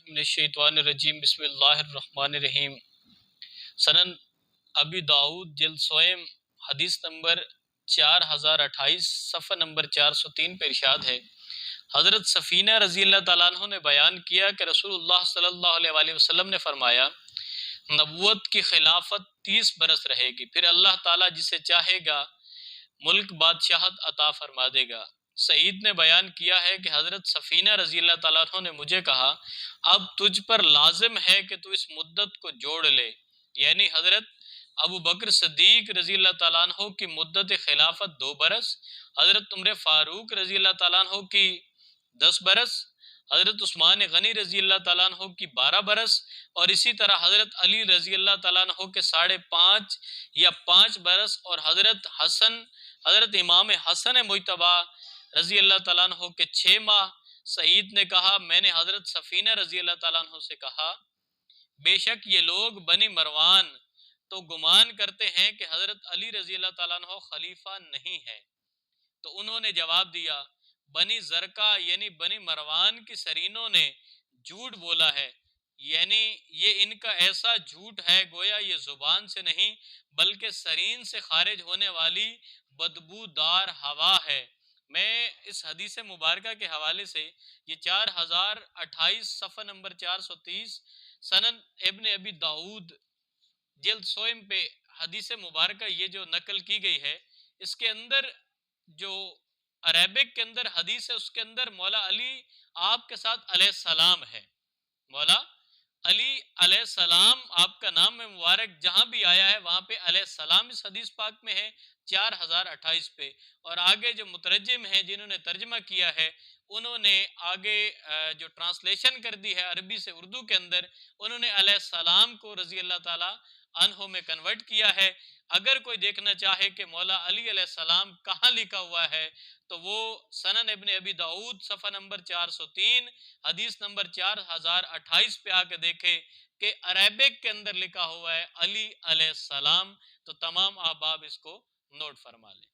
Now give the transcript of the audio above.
من الشیطان الرجیم بسم اللہ الرحمن الرحیم۔ سنن ابی داؤد جلد سویم حدیث نمبر 4028 صفحہ نمبر 403 پہ ارشاد ہے، حضرت سفینہ رضی اللہ تعالیٰ عنہ نے بیان کیا کہ رسول اللہ صلی اللہ علیہ وآلہ وسلم نے فرمایا، نبوت کی خلافت 30 برس رہے گی، پھر اللہ تعالیٰ جسے چاہے گا ملک بادشاہت عطا فرما دے گا۔ سعید نے بیان کیا ہے کہ حضرت سفینہ رضی اللہ تعالیٰ عنہ نے مجھے کہا، اب تجھ پر لازم ہے کہ تو اس مدت کو جوڑ لے، یعنی حضرت ابو بکر صدیق رضی اللہ تعالیٰ عنہ کی مدت خلافت 2 برس، حضرت عمر فاروق رضی اللہ تعالیٰ عنہ کی 10 برس، حضرت عثمان غنی رضی اللہ تعالیٰ عنہ کی 12 برس، اور اسی طرح حضرت علی رضی اللہ تعالیٰ عنہ کے 5.5 یا 5 برس، اور حضرت امام حسن مجتبی رضی اللہ تعالیٰ عنہ کے 6 ماہ۔ سعید نے کہا، میں نے حضرت سفینہ رضی اللہ تعالیٰ عنہ سے کہا، بے شک یہ لوگ بنی مروان تو گمان کرتے ہیں کہ حضرت علی رضی اللہ تعالیٰ عنہ خلیفہ نہیں ہے، تو انہوں نے جواب دیا، بنی زرقہ یعنی بنی مروان کی سرینوں نے جھوٹ بولا ہے، یعنی یہ ان کا ایسا جھوٹ ہے گویا یہ زبان سے نہیں بلکہ سرین سے خارج ہونے والی بدبودار ہوا ہے۔ میں اس حدیث مبارکہ کے حوالے سے یہ 4028 صفحہ نمبر 430 سنن ابن ابی داؤد جلد سوئم پہ حدیث مبارکہ یہ جو نقل کی گئی ہے، اس کے اندر جو عربک کے اندر حدیث ہے، اس کے اندر مولا علی آپ کے ساتھ علیہ السلام ہے، مولا علی علیہ السلام آپ کا نام مبارک جہاں بھی آیا ہے وہاں پہ علیہ السلام اس حدیث پاک میں ہے 4028 پہ، اور آگے جو مترجم ہیں جنہوں نے ترجمہ کیا ہے انہوں نے آگے جو ٹرانسلیشن کر دی ہے عربی سے اردو کے اندر، انہوں نے علیہ السلام کو رضی اللہ تعالی عنہ میں کنورٹ کیا ہے۔ اگر کوئی دیکھنا چاہے کہ مولا علی علیہ السلام کہاں لکھا ہوا ہے تو وہ سنن ابن ابی داؤد صفحہ نمبر 403 حدیث نمبر 4028 پہ آ کے دیکھے کہ عربک کے اندر لکھا ہوا ہے علی علیہ السلام، تو تمام احباب اس کو نوٹ فرما لیں۔